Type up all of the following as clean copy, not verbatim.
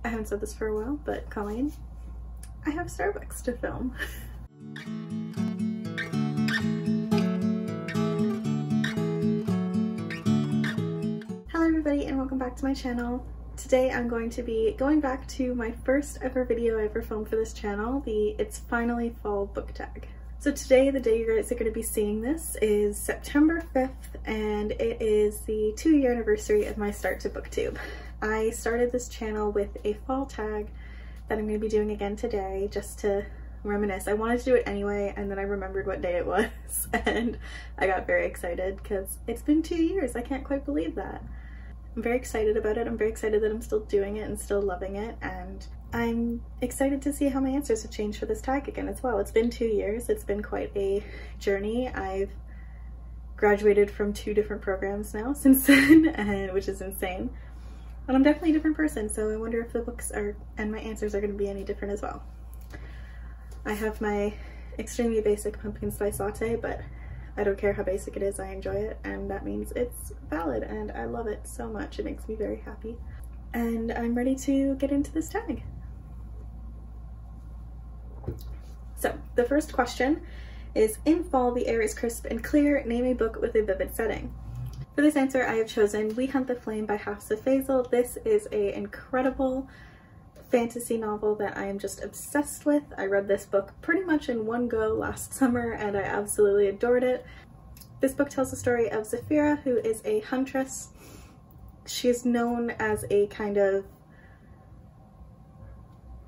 I haven't said this for a while, but Colleen, I have Starbucks to film. Hello everybody and welcome back to my channel. Today I'm going to be going back to my first ever video I ever filmed for this channel, the It's Finally Fall book tag. So today, the day you guys are going to be seeing this, is September 5th and it is the 2-year anniversary of my start to booktube. I started this channel with a fall tag that I'm going to be doing again today just to reminisce. I wanted to do it anyway and then I remembered what day it was and I got very excited because it's been 2 years. I can't quite believe that. I'm very excited about it. I'm very excited that I'm still doing it and still loving it, and I'm excited to see how my answers have changed for this tag again as well. It's been 2 years. It's been quite a journey. I've graduated from 2 different programs now since then, and which is insane. But I'm definitely a different person, so I wonder if the books are and my answers are going to be any different as well. I have my extremely basic pumpkin spice latte, but I don't care how basic it is, I enjoy it, and that means it's valid and I love it so much. It makes me very happy. And I'm ready to get into this tag. So the first question is, in fall the air is crisp and clear, name a book with a vivid setting. For this answer I have chosen We Hunt the Flame by Hafsa Faisal. This is an incredible fantasy novel that I am just obsessed with. I read this book pretty much in one go last summer and I absolutely adored it. This book tells the story of Zafira, who is a huntress. She is known as a kind of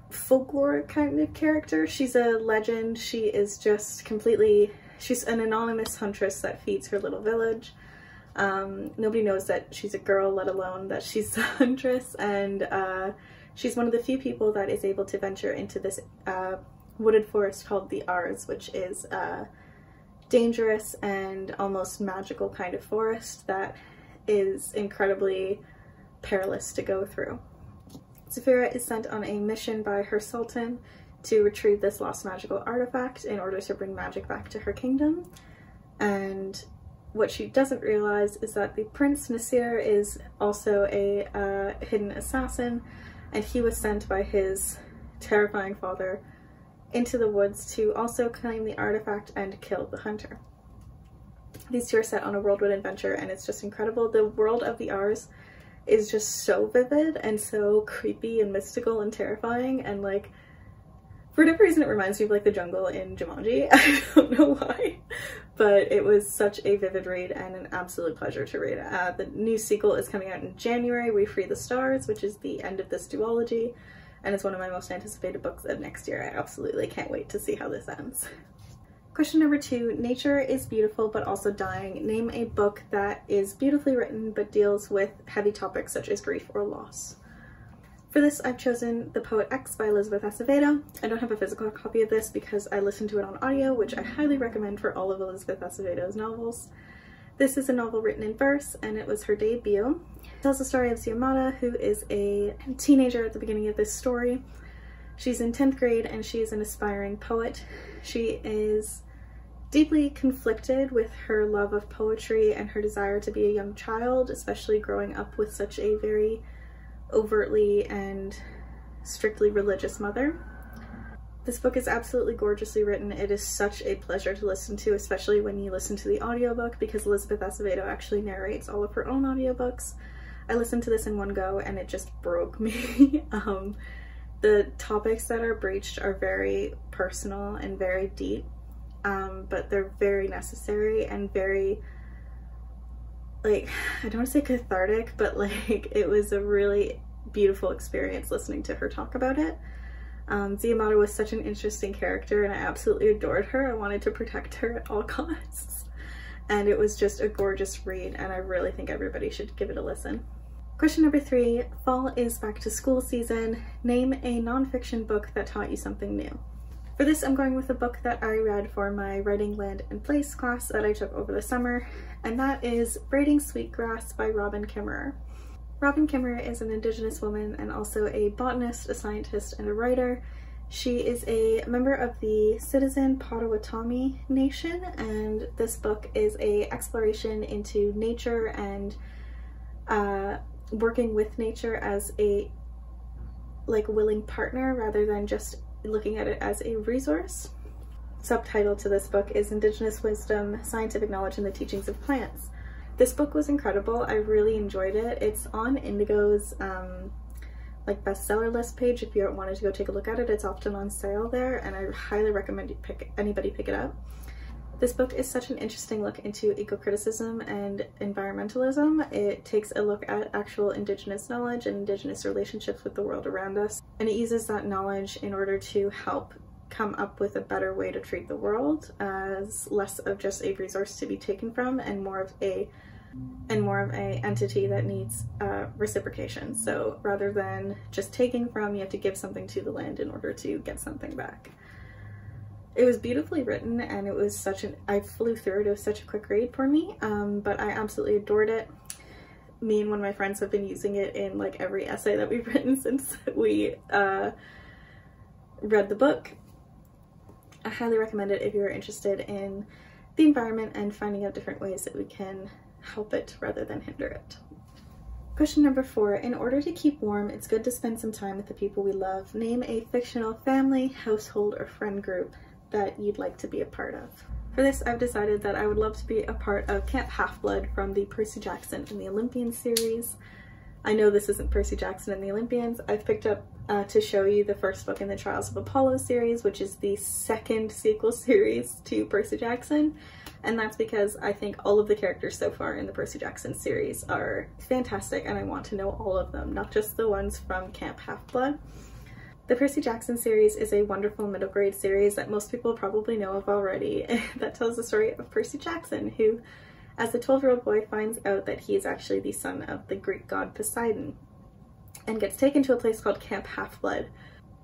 folklore kind of character. She's a legend. She is just completely, she's an anonymous huntress that feeds her little village. Nobody knows that she's a girl, let alone that she's a huntress, and she's one of the few people that is able to venture into this wooded forest called the Ars, which is a dangerous and almost magical kind of forest that is incredibly perilous to go through. Zafira is sent on a mission by her sultan to retrieve this lost magical artifact in order to bring magic back to her kingdom, and what she doesn't realize is that the Prince Nasir is also a hidden assassin, and he was sent by his terrifying father into the woods to also claim the artifact and kill the hunter. These two are set on a whirlwind adventure and it's just incredible. The world of the Ars is just so vivid and so creepy and mystical and terrifying, and like, for whatever reason it reminds me of like the jungle in Jumanji. I don't know why, but it was such a vivid read and an absolute pleasure to read. The new sequel is coming out in January, We Free the Stars, which is the end of this duology, and it's one of my most anticipated books of next year. I absolutely can't wait to see how this ends. Question number 2, nature is beautiful but also dying. Name a book that is beautifully written but deals with heavy topics such as grief or loss. For this I've chosen The Poet X by Elizabeth Acevedo. I don't have a physical copy of this because I listened to it on audio, which I highly recommend for all of Elizabeth Acevedo's novels. This is a novel written in verse and it was her debut. It tells the story of Ziamata, who is a teenager at the beginning of this story. She's in 10th grade and she is an aspiring poet. She is deeply conflicted with her love of poetry and her desire to be a young child, especially growing up with such a very overtly and strictly religious mother. This book is absolutely gorgeously written. It is such a pleasure to listen to, especially when you listen to the audiobook, because Elizabeth Acevedo actually narrates all of her own audiobooks. I listened to this in one go and it just broke me. The topics that are breached are very personal and very deep, but they're very necessary and very, like, I don't want to say cathartic, but like, it was a really beautiful experience listening to her talk about it. Ziamata was such an interesting character and I absolutely adored her. I wanted to protect her at all costs. And it was just a gorgeous read and I really think everybody should give it a listen. Question number 3, fall is back to school season. Name a nonfiction book that taught you something new. For this I'm going with a book that I read for my Writing Land and Place class that I took over the summer, and that is Braiding Sweetgrass by Robin Kimmerer. Robin Kimmerer is an Indigenous woman and also a botanist, a scientist, and a writer. She is a member of the Citizen Potawatomi Nation, and this book is an exploration into nature and working with nature as a like willing partner rather than just looking at it as a resource. Subtitle to this book is Indigenous Wisdom, Scientific Knowledge and the Teachings of Plants. This book was incredible. I really enjoyed it. It's on Indigo's like bestseller list page. If you wanted to go take a look at it, it's often on sale there, and I highly recommend anybody pick it up. This book is such an interesting look into eco-criticism and environmentalism. It takes a look at actual Indigenous knowledge and Indigenous relationships with the world around us, and it uses that knowledge in order to help come up with a better way to treat the world as less of just a resource to be taken from and more of a entity that needs reciprocation. So rather than just taking from, you have to give something to the land in order to get something back. It was beautifully written, and it was I flew through it. It was such a quick read for me, but I absolutely adored it. Me and one of my friends have been using it in like every essay that we've written since we read the book. I highly recommend it if you're interested in the environment and finding out different ways that we can help it rather than hinder it. Question number 4. In order to keep warm, it's good to spend some time with the people we love. Name a fictional family, household, or friend group that you'd like to be a part of. For this, I've decided that I would love to be a part of Camp Half-Blood from the Percy Jackson and the Olympians series. I know this isn't Percy Jackson and the Olympians. I've picked up to show you the first book in the Trials of Apollo series, which is the second sequel series to Percy Jackson. And that's because I think all of the characters so far in the Percy Jackson series are fantastic, and I want to know all of them, not just the ones from Camp Half-Blood. The Percy Jackson series is a wonderful middle grade series that most people probably know of already that tells the story of Percy Jackson, who, as a 12-year-old boy, finds out that he is actually the son of the Greek god Poseidon and gets taken to a place called Camp Half-Blood.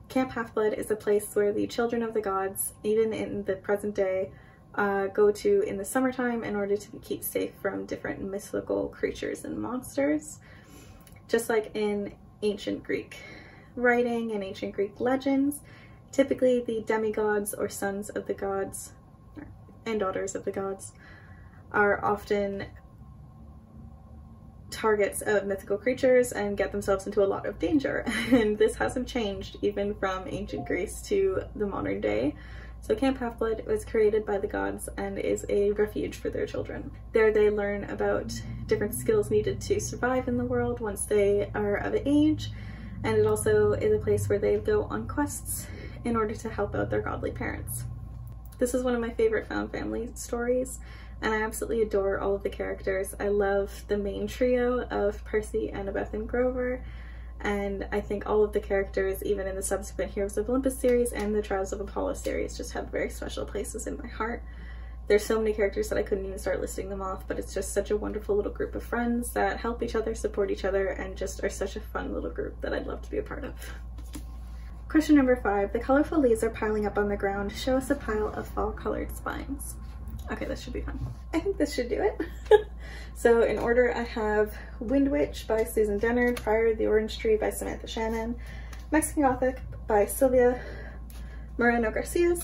Camp Half-Blood is a place where the children of the gods, even in the present day, go to in the summertime in order to keep safe from different mythical creatures and monsters. Just like in ancient Greek writing and ancient Greek legends, typically the demigods or sons of the gods and daughters of the gods are often targets of mythical creatures and get themselves into a lot of danger. And this hasn't changed even from ancient Greece to the modern day. So Camp Half-Blood was created by the gods and is a refuge for their children. There they learn about different skills needed to survive in the world once they are of age, and it also is a place where they go on quests in order to help out their godly parents. This is one of my favorite found family stories, and I absolutely adore all of the characters. I love the main trio of Percy, Annabeth, and Grover, and I think all of the characters, even in the subsequent Heroes of Olympus series and the Trials of Apollo series, just have very special places in my heart. There's so many characters that I couldn't even start listing them off, but it's just such a wonderful little group of friends that help each other, support each other, and just are such a fun little group that I'd love to be a part of. Question number 5. The colorful leaves are piling up on the ground. Show us a pile of fall-colored spines. Okay, this should be fun. I think this should do it. So in order, I have Wind Witch by Susan Dennard, Fire the Orange Tree by Samantha Shannon, Mexican Gothic by Sylvia Moreno Garcia,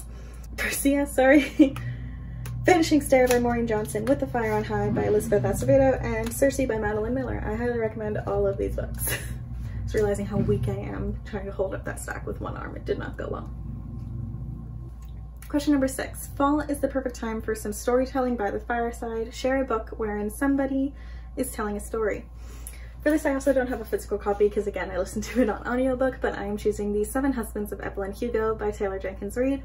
Vanishing Stare by Maureen Johnson, With the Fire on High by Elizabeth Acevedo, and Circe by Madeline Miller. I highly recommend all of these books. I was realizing how weak I am trying to hold up that stack with one arm. It did not go well. Question number 6. Fall is the perfect time for some storytelling by the fireside. Share a book wherein somebody is telling a story. For this, I also don't have a physical copy because, again, I listened to it on audiobook, but I am choosing The 7 Husbands of Evelyn Hugo by Taylor Jenkins Reid.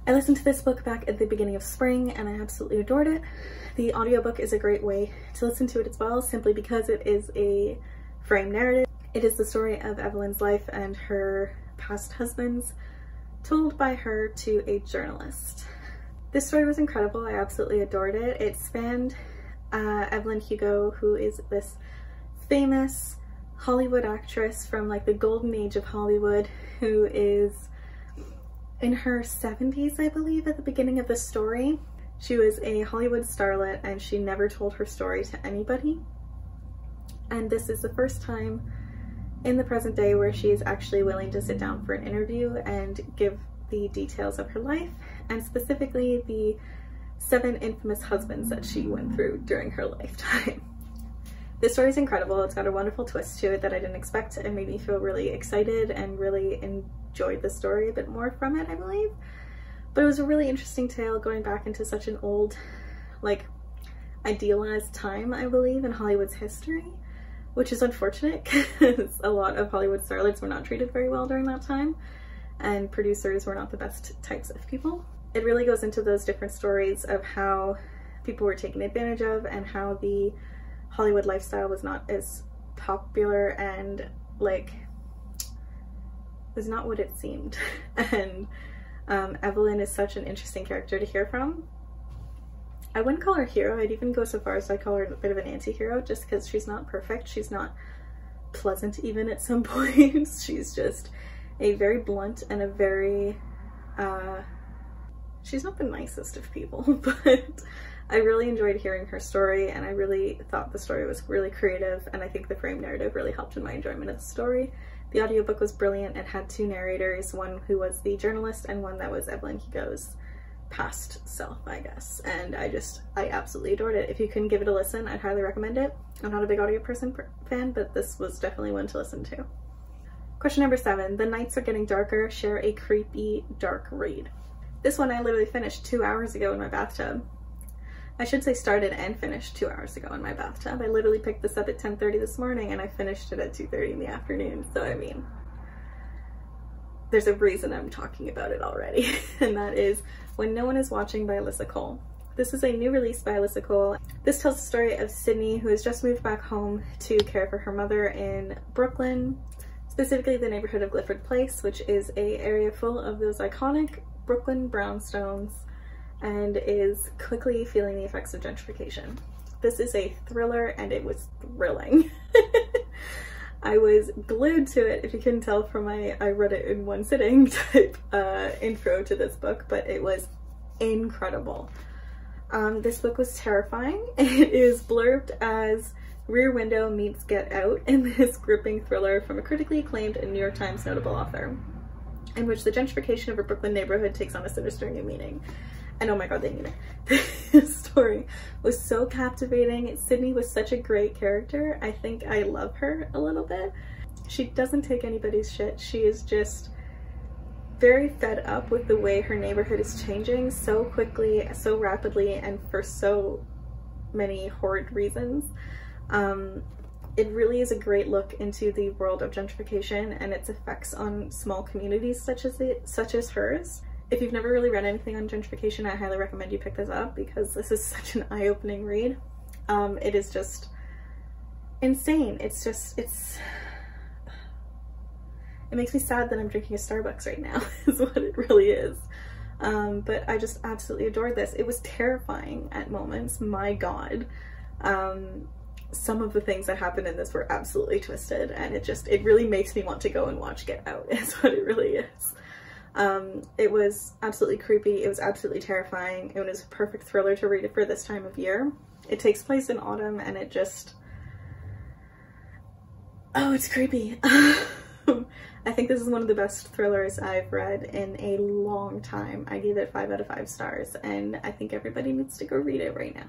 I listened to this book back at the beginning of spring and I absolutely adored it. The audiobook is a great way to listen to it as well, simply because it is a frame narrative. It is the story of Evelyn's life and her past husbands, told by her to a journalist. This story was incredible. I absolutely adored it. It spanned Evelyn Hugo, who is this famous Hollywood actress from like the golden age of Hollywood, who is in her 70s, I believe, at the beginning of the story. She was a Hollywood starlet and she never told her story to anybody. And this is the first time in the present day where she is actually willing to sit down for an interview and give the details of her life, and specifically the 7 infamous husbands that she went through during her lifetime. This story is incredible. It's got a wonderful twist to it that I didn't expect. It made me feel really excited and really enjoyed the story a bit more from it, I believe. But it was a really interesting tale going back into such an old, like, idealized time, I believe, in Hollywood's history, which is unfortunate because a lot of Hollywood starlets were not treated very well during that time, and producers were not the best types of people. It really goes into those different stories of how people were taken advantage of and how the Hollywood lifestyle was not as popular and, like, was not what it seemed. And Evelyn is such an interesting character to hear from. I wouldn't call her a hero. I'd even go so far as I call her a bit of an anti-hero, just because she's not perfect. She's not pleasant even at some points. She's just a very blunt and a very, she's not the nicest of people, but I really enjoyed hearing her story, and I really thought the story was really creative, and I think the frame narrative really helped in my enjoyment of the story. The audiobook was brilliant. It had two narrators, one who was the journalist and one that was Evelyn Hugo's past self, I guess, and I absolutely adored it. If you can give it a listen, I'd highly recommend it. I'm not a big audio fan, but this was definitely one to listen to. Question number 7. The nights are getting darker. Share a creepy, dark read. This one I literally finished 2 hours ago in my bathtub. I should say started and finished 2 hours ago in my bathtub. I literally picked this up at 10:30 this morning and I finished it at 2:30 in the afternoon. So I mean, there's a reason I'm talking about it already, and that is When No One Is Watching by Alyssa Cole. This is a new release by Alyssa Cole. This tells the story of Sydney, who has just moved back home to care for her mother in Brooklyn, specifically the neighborhood of Clifford Place, which is an area full of those iconic Brooklyn brownstones, and is quickly feeling the effects of gentrification. This is a thriller, and it was thrilling. I was glued to it, if you couldn't tell from my I read it in one sitting type intro to this book, but it was incredible. This book was terrifying. It is blurbed as Rear Window meets Get Out in this gripping thriller from a critically acclaimed and New York Times notable author, in which the gentrification of a Brooklyn neighborhood takes on a sinister new meaning. And oh my god, they need it. This story was so captivating. Sydney was such a great character. I think I love her a little bit. She doesn't take anybody's shit. She is just very fed up with the way her neighborhood is changing so quickly, so rapidly, and for so many horrid reasons. It really is a great look into the world of gentrification and its effects on small communities such as hers. If you've never really read anything on gentrification, I highly recommend you pick this up because this is such an eye-opening read. It is just insane. It makes me sad that I'm drinking a Starbucks right now, is what it really is. But I just absolutely adored this. It was terrifying at moments, my god. Some of the things that happened in this were absolutely twisted, and it really makes me want to go and watch Get Out, is what it really is. It was absolutely creepy. It was absolutely terrifying. It was a perfect thriller to read for this time of year. It takes place in autumn, and it just, oh, it's creepy. I think this is one of the best thrillers I've read in a long time. I gave it 5 out of 5 stars, and I think everybody needs to go read it right now.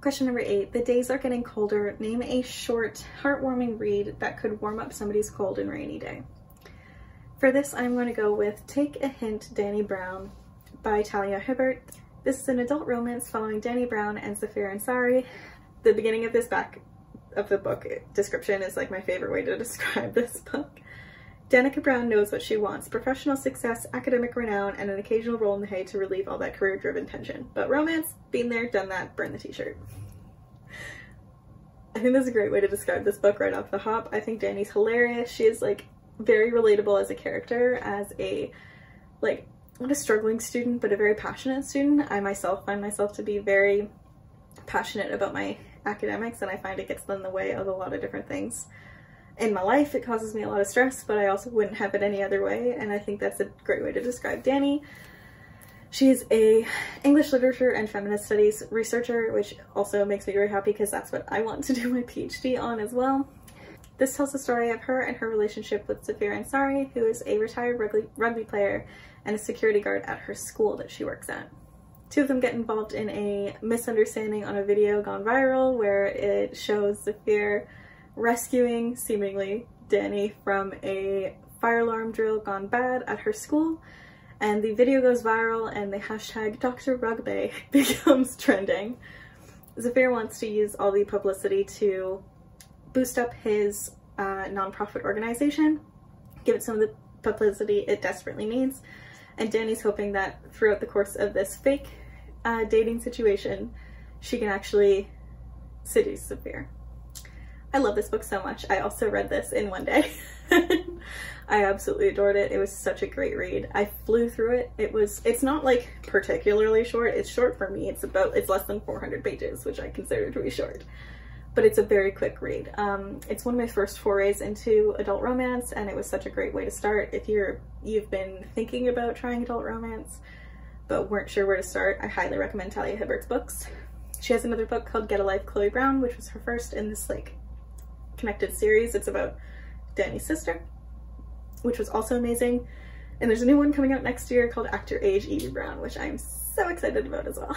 Question number 8. The days are getting colder. Name a short, heartwarming read that could warm up somebody's cold and rainy day. For this, I'm going to go with Take a Hint, Danny Brown by Talia Hibbert. This is an adult romance following Danny Brown and Zafir Ansari. The beginning of this back of the book description is like my favorite way to describe this book. Danica Brown knows what she wants: professional success, academic renown, and an occasional roll in the hay to relieve all that career-driven tension. But romance, been there, done that, burn the t-shirt. I think that's a great way to describe this book right off the hop. I think Danny's hilarious. She is like very relatable as a character, as a, like, not a struggling student, but a very passionate student. I myself find myself to be very passionate about my academics, and I find it gets in the way of a lot of different things in my life. It causes me a lot of stress, but I also wouldn't have it any other way, and I think that's a great way to describe Danny. She's a English literature and feminist studies researcher, which also makes me very happy because that's what I want to do my PhD on as well. This tells the story of her and her relationship with Zafir Ansari, who is a retired rugby player and a security guard at her school that she works at. Two of them get involved in a misunderstanding on a video gone viral where it shows Zafir rescuing, seemingly, Danny from a fire alarm drill gone bad at her school, and the video goes viral and the hashtag Dr. Rugby becomes trending. Zafir wants to use all the publicity to boost up his non-profit organization, give it some of the publicity it desperately needs, and Danny's hoping that throughout the course of this fake dating situation, she can actually seduce Zafir. I love this book so much. I also read this in one day. I absolutely adored it. It was such a great read. I flew through it. It's not like particularly short. It's short for me. It's less than 400 pages, which I consider to be short. But it's a very quick read. It's one of my first forays into adult romance, and it was such a great way to start. If you've been thinking about trying adult romance but weren't sure where to start, I highly recommend Talia Hibbert's books. She has another book called Get a Life, Chloe Brown, which was her first in this like connected series. It's about Danny's sister, which was also amazing. And there's a new one coming out next year called Actor Age Evie Brown, which I'm so excited about as well.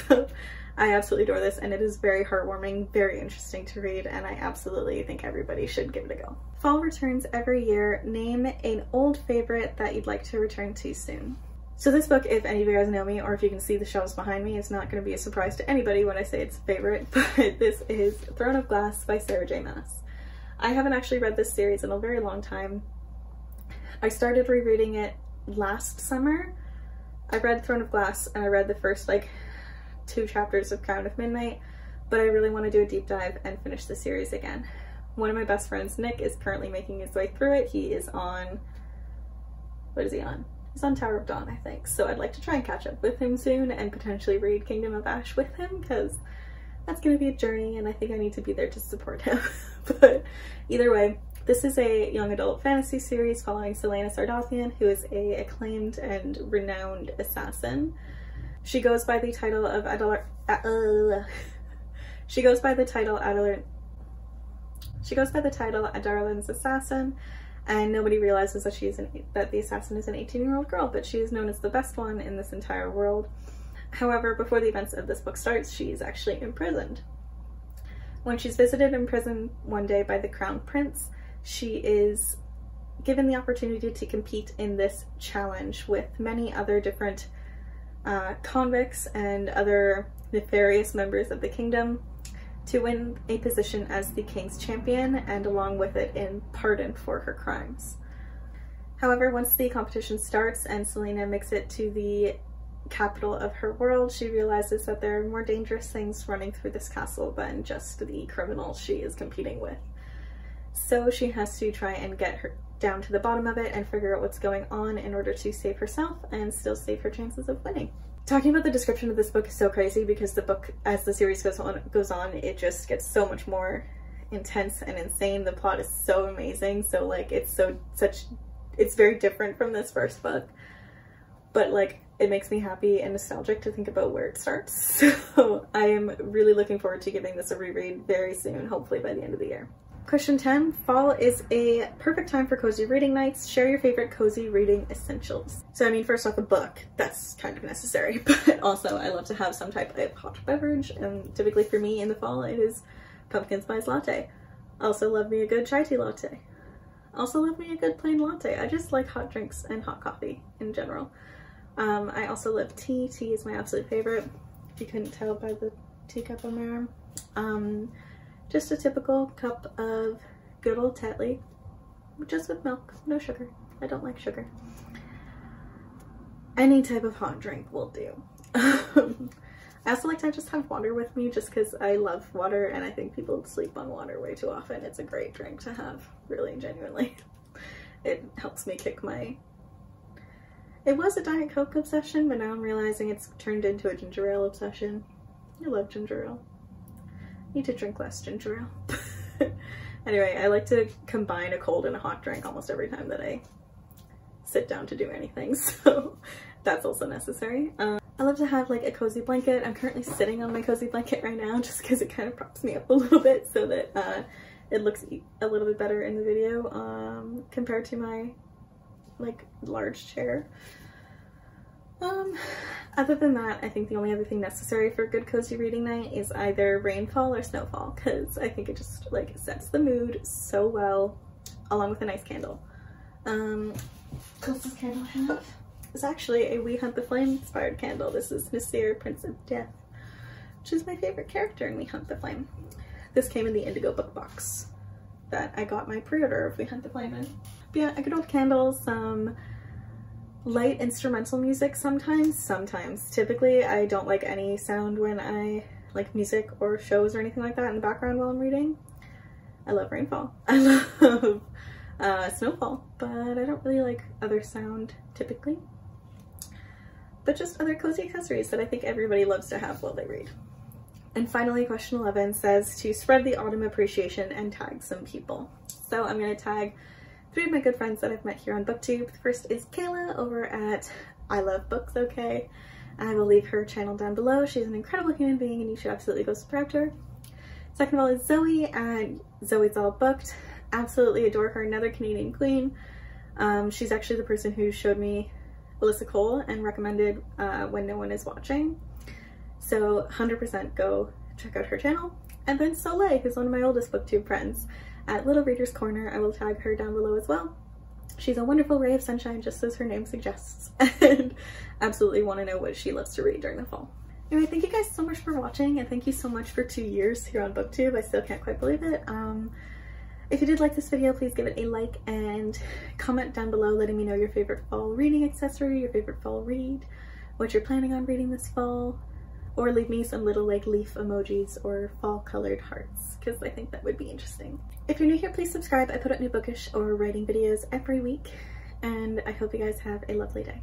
So I absolutely adore this, and it is very heartwarming, very interesting to read, and I absolutely think everybody should give it a go. Fall returns every year. Name an old favorite that you'd like to return to soon. So this book, if any of you guys know me, or if you can see the shelves behind me, it's not going to be a surprise to anybody when I say it's a favorite, but this is Throne of Glass by Sarah J. Maas. I haven't actually read this series in a very long time. I started rereading it last summer. I read Throne of Glass and I read the first like 2 chapters of Crown of Midnight, but I really want to do a deep dive and finish the series again. One of my best friends, Nick, is currently making his way through it. He is on, what is he on? He's on Tower of Dawn, I think. So I'd like to try and catch up with him soon and potentially read Kingdom of Ash with him, because that's going to be a journey and I think I need to be there to support him. But either way, this is a young adult fantasy series following Selena Sardothien, who is an acclaimed and renowned assassin. She goes by the title of Adarlan's assassin, and nobody realizes that that the assassin is an 18-year-old girl, but she is known as the best one in this entire world. However, before the events of this book starts, she is actually imprisoned. When she's visited in prison one day by the Crown Prince, she is given the opportunity to compete in this challenge with many other different convicts and other nefarious members of the kingdom to win a position as the king's champion, and along with it in pardon for her crimes. However, once the competition starts and Selena makes it to the capital of her world, she realizes that there are more dangerous things running through this castle than just the criminals she is competing with. So she has to try and get her down to the bottom of it and figure out what's going on in order to save herself and still save her chances of winning. Talking about the description of this book is so crazy because the book, as the series goes on, it just gets so much more intense and insane. The plot is so amazing, so like it's very different from this first book, but like it makes me happy and nostalgic to think about where it starts. So I am really looking forward to giving this a reread very soon, hopefully by the end of the year. Question 10. Fall is a perfect time for cozy reading nights. Share your favorite cozy reading essentials. So I mean, first off, a book. That's kind of necessary, but also I love to have some type of hot beverage, and typically for me in the fall it is pumpkin spice latte. Also love me a good chai tea latte. Also love me a good plain latte. I just like hot drinks and hot coffee in general. I also love tea. Tea is my absolute favorite, if you couldn't tell by the teacup on my arm. Just a typical cup of good old Tetley, just with milk, no sugar. I don't like sugar. Any type of hot drink will do. I also like to just have water with me just because I love water, and I think people sleep on water way too often. It's a great drink to have, really, genuinely. It helps me kick my... It was a Diet Coke obsession, but now I'm realizing it's turned into a ginger ale obsession. I love ginger ale. Need to drink less ginger ale. Anyway, I like to combine a cold and a hot drink almost every time that I sit down to do anything, so that's also necessary. I love to have like a cozy blanket. I'm currently sitting on my cozy blanket right now just because it kind of props me up a little bit so that it looks a little bit better in the video compared to my like large chair. Other than that, I think the only other thing necessary for a good cozy reading night is either rainfall or snowfall, because I think it just like sets the mood so well, along with a nice candle. Closest candle I have is actually a We Hunt the Flame inspired candle. This is Nasir, Prince of Death, which is my favorite character in We Hunt the Flame. This came in the Indigo book box that I got my pre-order of We Hunt the Flame in. But yeah, a good old candle, some light instrumental music sometimes. Typically I don't like any sound when I like music or shows or anything like that in the background while I'm reading. I love rainfall. I love snowfall, but I don't really like other sound typically. But just other cozy accessories that I think everybody loves to have while they read. And finally, question 11 says to spread the autumn appreciation and tag some people. So I'm going to tag 3 of my good friends that I've met here on BookTube. The first is Kayla over at I Love Books Okay. I will leave her channel down below. She's an incredible human being and you should absolutely go subscribe to her. Second of all is Zoe at Zoe's All Booked. Absolutely adore her, another Canadian queen. She's actually the person who showed me Alyssa Cole and recommended When No One Is Watching. So 100% go check out her channel. And then Soleil, who's one of my oldest BookTube friends at Little Reader's Corner. I will tag her down below as well. She's a wonderful ray of sunshine, just as her name suggests, and absolutely want to know what she loves to read during the fall. Anyway, thank you guys so much for watching, and thank you so much for 2 years here on BookTube. I still can't quite believe it. If you did like this video, please give it a like and comment down below letting me know your favorite fall reading accessory, your favorite fall read, what you're planning on reading this fall, or leave me some little like leaf emojis or fall colored hearts, because I think that would be interesting. If you're new here, please subscribe. I put out new bookish or writing videos every week, and I hope you guys have a lovely day.